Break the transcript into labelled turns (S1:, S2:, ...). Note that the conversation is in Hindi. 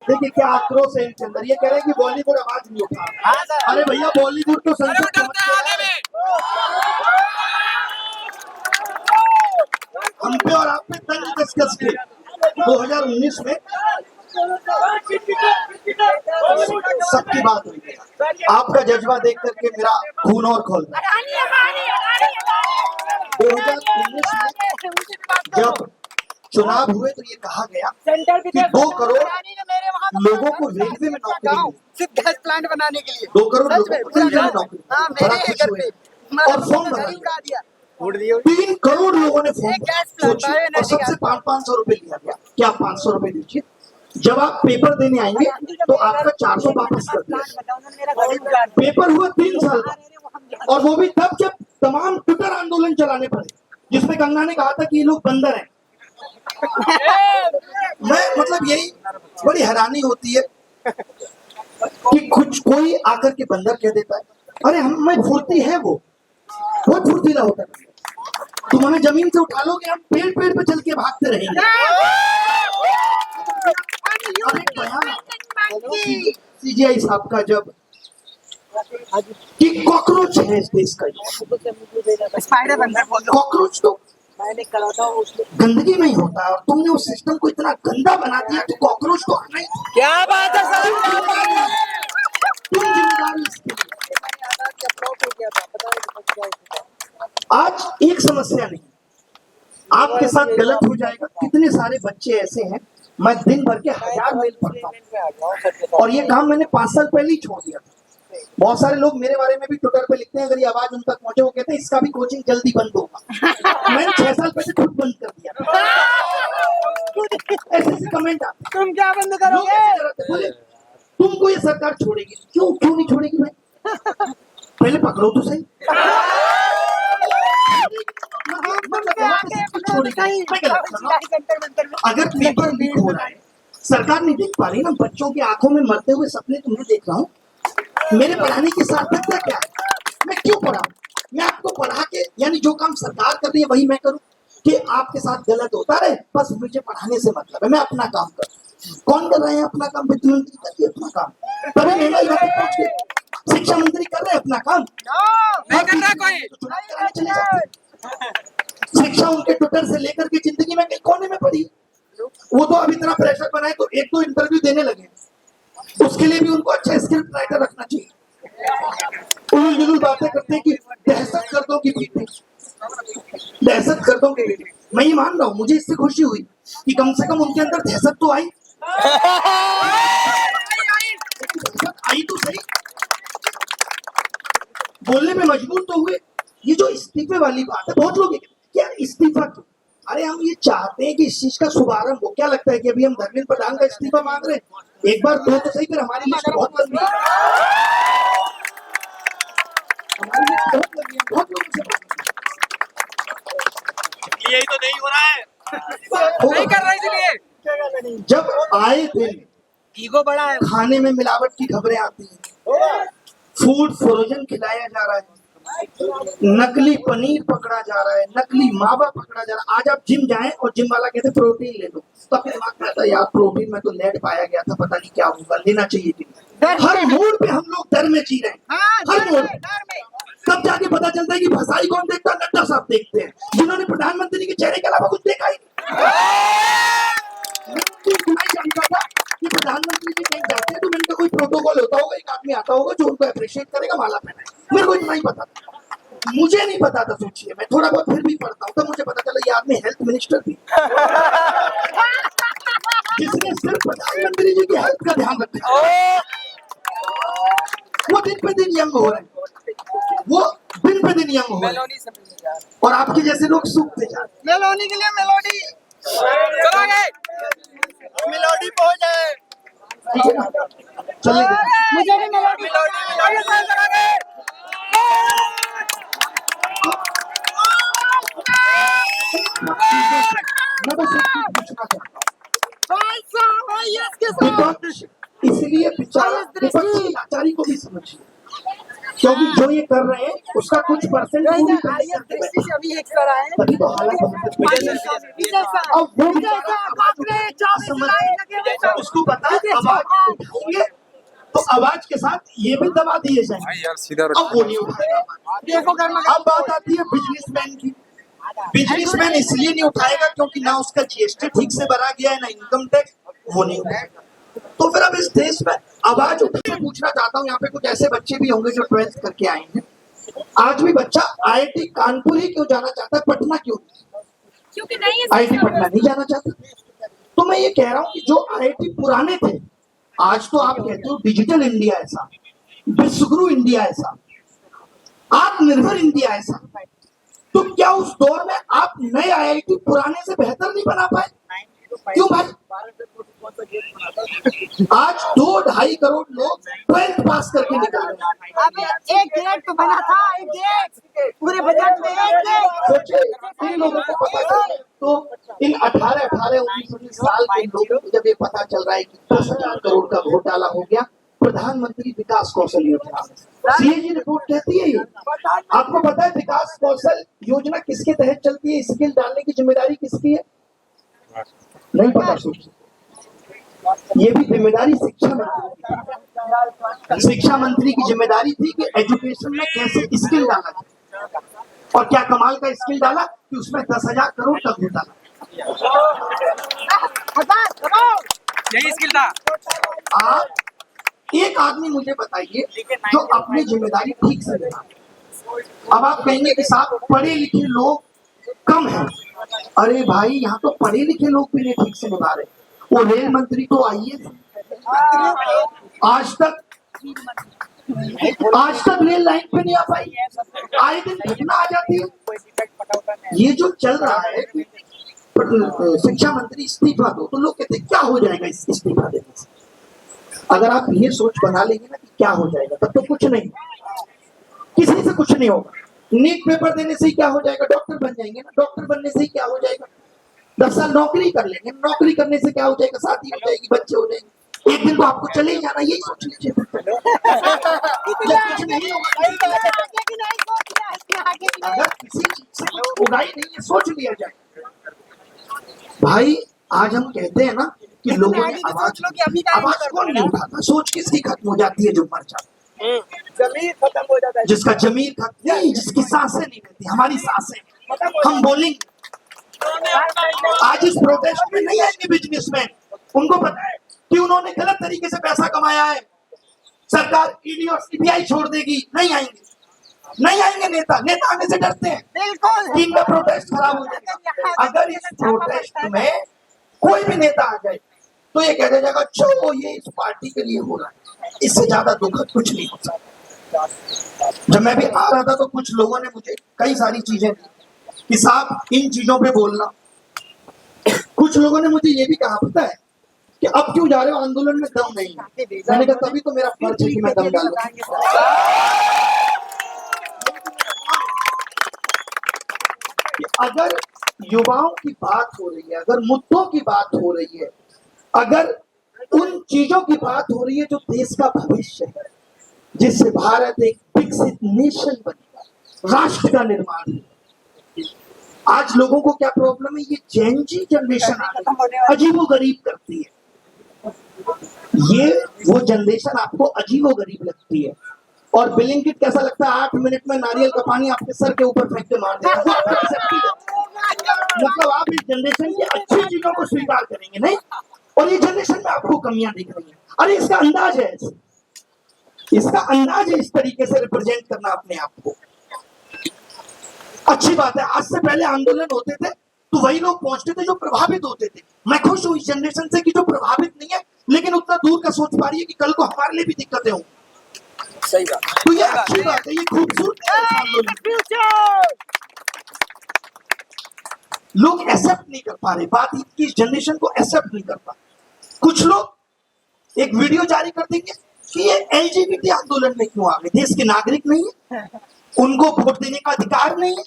S1: देखिए क्या आक्रोश है इनके अंदर। ये कह रहे हैं कि बॉलीवुड आवाज नहीं उठा। अरे भैया बॉलीवुड तो संसद पहुंच गया है। हम पे और आप पे तंज कस के 2019 में सबकी बात हुई है। आपका जज्बा देख करके मेरा खून और खोल रहा है। 2019 में जब चुनाव हुए तो ये कहा गया कि 2 करोड़ लोगों को रेलवे में नौकरी मिली।
S2: गैस प्लांट बनाने के लिए
S1: 2 करोड़ लोगों को रेलवे में नौकरी, बड़ा खुश हुए और फॉर्म भरा दिया। 3 करोड़ लोगों ने फॉर्म सोचिए और सबसे 500 रुपए लिया गया। क्या 500 रुपए दीजिए, जब आप पेपर देने आएंगे तो आपका 400 वापस कर दिया। पेपर हुआ 3 साल का, और वो भी तब जब तमाम ट्विटर आंदोलन चलाने पड़े जिसमें गंगा ने कहा था कि ये लोग बंदर हैं। मैं मतलब यही बड़ी हैरानी होती है कि कुछ कोई आकर के बंदर कह देता है। अरे हम में फुर्ती है, वो बहुत फुर्तीला होता है। तुम हमें जमीन से उठा लोगे, हम पेड़ पेड़ पे चल के भागते रहेंगे। सीजीआई साहब का जब कि कॉकरोच है इस देश का, कॉकरोच तो गंदगी में ही होता है और तुमने उस सिस्टम को इतना गंदा बना दिया कि कॉकरोच तो आना ही।
S2: क्या बात है सर,
S1: तुम जिम्मेदारी इसकी। आज एक समस्या नहीं, आपके साथ गलत हो जाएगा। कितने सारे बच्चे ऐसे हैं, मैं दिन भर के 1000 मेल पढ़ता हूँ और ये काम मैंने 5 साल पहले ही छोड़ दिया था। बहुत सारे लोग मेरे बारे में भी ट्विटर पे लिखते हैं, अगर ये आवाज उन तक पहुंचे वो कहते हैं इसका भी कोचिंग जल्दी बंद होगा। मैंने 6 साल पहले खुद बंद कर दिया। ऐसे कमेंट आते,
S2: तुम क्या बंद करोगे?
S1: तुमको ये सरकार छोड़ेगी, क्यों नहीं छोड़ेगी भाई? पहले पकड़ो तो सही। अगर पेपर लीक हो रहा है, सरकार नहीं देख पा रही ना, बच्चों की आंखों में मरते हुए सपने तुम्हें देख रहा हूँ, मेरे पढ़ाने की सार्थकता क्या है? मैं क्यों पढ़ाऊं? मैं आपको पढ़ा के, यानी जो काम सरकार कर रही है वही मैं करूं कि आपके साथ गलत होता रहे, बस मुझे पढ़ाने से मतलब है, मैं अपना काम करूं। कौन कर रहे हैं अपना काम? वित्त मंत्री करिए अपना काम, तभी महंगाई घाटे पहुंच गई। शिक्षा मंत्री कर रहे हैं अपना काम,
S2: नहीं कर रहा कोई।
S1: चले जाते। शिक्षा उनके ट्विटर से लेकर के जिंदगी में कई कोने में पड़ी। वो तो अब इतना प्रेशर बनाए तो 1-2 इंटरव्यू देने लगे, उसके लिए भी उनको अच्छा स्क्रिप्ट राइटर रखना चाहिए। उलझुल बातें करते हैं कि दहशतगर्दों की बेटी, दहशतगर्दों के बेटे। मैं ये मान रहा हूँ, मुझे इससे खुशी हुई कि कम से कम उनके अंदर दहशत तो आई। आई तो सही, बोलने में मजबूर तो हुए। ये जो इस्तीफे वाली बात है, बहुत लोग क्या इस्तीफा क्यों? अरे हम ये चाहते हैं कि इस चीज का शुभारंभ हो। क्या लगता है कि अभी हम धर्मेंद्र प्रधान का इस्तीफा मांग रहे हैं? एक बार दो तो सही, फिर हमारी लिस्ट बहुत लंबी है। हमारी लिस्ट बहुत लंबी है, बहुत लोगों से
S2: यही तो नहीं हो रहा है, नहीं कर रहा इसलिए।
S1: जब आए दिन
S2: ईगो बड़ा है,
S1: खाने में मिलावट की खबरें आती हैं, फूड फ्रोजन खिलाया जा रहा है, नकली पनीर पकड़ा जा रहा है, नकली मावा पकड़ा जा रहा है। आज आप जिम जाएं और जिम वाला कहते प्रोटीन ले लो, तो अपने दिमाग में आता है यार प्रोटीन में तो लेड पाया गया था, पता नहीं क्या होगा, लेना चाहिए कि हर मोड़ पे हम लोग डर में जी रहे हैं। हर मोड़ तब जाके पता चलता है कि फसाई कौन देखता है? नड्डा साहब देखते हैं, जिन्होंने प्रधानमंत्री के चेहरे के अलावा कुछ देखा ही जानता था कि प्रधानमंत्री जी कहीं जाते हैं तो उनका कोई प्रोटोकॉल होता होगा, एक आदमी आता होगा जो उनको अप्रिशिएट करेगा, माला पहनाए। मेरे को इतना ही पता था, मुझे नहीं पता था। सोचिए, मैं थोड़ा बहुत फिर भी पढ़ता हूँ, तब मुझे पता चला ये आदमी हेल्थ मिनिस्टर थी, जिसने सिर्फ प्रधानमंत्री जी की हेल्थ का ध्यान रखा। वो दिन पे दिन यंग हो रहे हैं, वो दिन पे दिन यंग हो रहे हैं, और आपके जैसे लोग सूखते जा रहे हैं।
S2: मेलोडी के लिए मेलोडी करोगे, मेलोडी पहुंच जाए,
S1: चलिए
S2: मुझे भी मेलोडी करोगे।
S1: मैं बस एक चीज पूछना चाहता हूँ, इसलिए विपक्षी लाचारी को भी समझिए। क्योंकि जो ये कर रहे हैं उसका कुछ परसेंट पूरी करने करते हैं।
S3: अभी एक सर आए
S1: तभी तो हालत अब वो समझ उसको पता है आवाज उठाएंगे तो आवाज के साथ ये भी दबा दिए जाएंगे।
S2: यार सीधा
S1: अब वो नहीं उठाएगा। अब बात आती है बिजनेसमैन की। बिजनेसमैन इसलिए नहीं उठाएगा क्योंकि ना उसका जीएसटी ठीक से भरा गया है ना इनकम टैक्स, वो नहीं उठाएगा। तो फिर अब इस देश में आवाज उठा पूछना चाहता हूँ, यहाँ पे कुछ ऐसे बच्चे भी होंगे जो 12th करके आए हैं। आज भी बच्चा आईआईटी कानपुर ही क्यों जाना चाहता है, पटना क्यों?
S4: क्योंकि नहीं है
S1: आईआईटी पटना नहीं जाना चाहता। तो मैं ये कह रहा हूँ कि जो आईआईटी पुराने थे, आज तो आप कहते हो डिजिटल इंडिया ऐसा, विश्वगुरु इंडिया ऐसा, आत्मनिर्भर इंडिया ऐसा, तो क्या उस दौर में आप नए आईआईटी पुराने से बेहतर नहीं बना पाए? क्यों भाई? आज 2-2.5 करोड़ लोग 12th पास करके निकल रहे हैं।
S3: अबे एक गेट तो बना था, एक गेट पूरे बजट में एक गेट।
S1: सोचिए इन लोगों को पता चले तो इन 18, 19 साल के लोगों को जब ये पता चल रहा है कि 10,000 करोड़ का घोटाला हो गया प्रधानमंत्री विकास कौशल योजना में। सीएजी रिपोर्ट कहती है ये। आपको पता है विकास कौशल योजना किसके तहत चलती है? स्किल डालने की जिम्मेदारी किसकी है? नहीं पता। सोचिए ये भी जिम्मेदारी शिक्षा मंत्री की। शिक्षा मंत्री की जिम्मेदारी थी कि एजुकेशन में कैसे स्किल डाला जाए, और क्या कमाल का स्किल डाला कि उसमें 10,000 करोड़ का घोटाला।
S2: यही स्किल था।
S1: आप एक आदमी मुझे बताइए जो अपनी जिम्मेदारी ठीक से निभाए। अब आप कहेंगे कि साहब पढ़े लिखे लोग कम हैं। अरे भाई यहाँ तो पढ़े लिखे लोग भी नहीं ठीक से निभा रहे। वो रेल मंत्री तो आईएएस, आज तक रेल लाइन पे नहीं आ पाई, आए दिन घटना आ जाती है। ये जो चल रहा है कि शिक्षा मंत्री इस्तीफा दो, तो लोग कहते हैं क्या हो जाएगा इस इस्तीफा देने से? अगर आप ये सोच बना लेंगे ना कि क्या हो जाएगा, तब तो कुछ नहीं, किसी से कुछ नहीं होगा। नीट पेपर देने से ही क्या हो जाएगा? डॉक्टर बन जाएंगे ना। डॉक्टर बनने से ही क्या हो जाएगा? 10 साल नौकरी कर लेंगे। नौकरी करने से क्या हो जाएगा? शादी हो जाएगी, बच्चे हो जाएंगे। एक दिन तो आपको चले ही जाना, यही सोच लीजिए। कुछ नहीं होगा। अगर किसी चीज से कुछ होगा ही नहीं, ये सोच लिया जाए। भाई आज हम कहते हैं ना कि लोगों ने आवाज कौन नहीं उठाता? सोच किसकी खत्म हो जाती है? जो मर जाता,
S3: जमीन खत्म हो जाता है,
S1: जिसका जमीन खत्म नहीं, जिसकी सांसें नहीं रहती। हमारी सांसें हम बोलेंगे। आज इस प्रोटेस्ट में नहीं आएंगे बिजनेसमैन, उनको पता है कि उन्होंने गलत तरीके से पैसा कमाया है, सरकार ईडी और सीबीआई छोड़ देगी। नहीं आएंगे नेता आने से डरते हैं कि इनका प्रोटेस्ट खराब हो जाएगा। अगर इस प्रोटेस्ट में कोई भी नेता आ जाए तो ये कह जाएगा चलो ये इस पार्टी के लिए हो रहा है, इससे ज्यादा दुखद कुछ नहीं हो सकता। जब मैं भी आ रहा था तो कुछ लोगों ने मुझे कई सारी चीजें दी कि साहब इन चीजों पे बोलना। कुछ लोगों ने मुझे ये भी कहा, पता है कि अब क्यों जा रहे हो आंदोलन में, दम नहीं है। मैंने कहा तभी तो मेरा फर्ज है कि मैं दम डालूं। अगर युवाओं की बात हो रही है, अगर मुद्दों की बात हो रही है, अगर उन चीजों की बात हो रही है जो देश का भविष्य है, जिससे भारत एक विकसित नेशन बनेगा, राष्ट्र का निर्माण है। आज लोगों को क्या प्रॉब्लम है? ये जेन जी जनरेशन अजीबोगरीब करती है। ये वो जनरेशन आपको अजीबोगरीब लगती है। और ब्लिंकिट कैसा लगता है? 8 मिनट में नारियल का पानी आपके सर के ऊपर फेंक के मार देगा। मतलब आप इस जनरेशन की अच्छी चीजों को स्वीकार करेंगे नहीं, और ये जनरेशन में आपको कमियां दिख रही हैं। अरे इसका अंदाज है, इसका अंदाज है इस तरीके से रिप्रेजेंट करना अपने आप को। अच्छी बात है, आज से पहले आंदोलन होते थे तो वही लोग पहुंचते थे जो प्रभावित होते थे। मैं खुश हूं इस जनरेशन से कि जो प्रभावित नहीं है, लेकिन उतना दूर का सोच पा रही है कि कल को हमारे लिए भी दिक्कतें हों।
S3: सही बात,
S1: तो ये अच्छी बात है, ये खूबसूरत है। लोग एक्सेप्ट नहीं कर पा रहे, बात की इस जनरेशन को एक्सेप्ट नहीं कर पा। कुछ लोग एक वीडियो जारी कर देंगे कि ये एलजीबीटी आंदोलन में क्यों आ गए? देश के नागरिक नहीं है, उनको वोट देने का अधिकार नहीं है।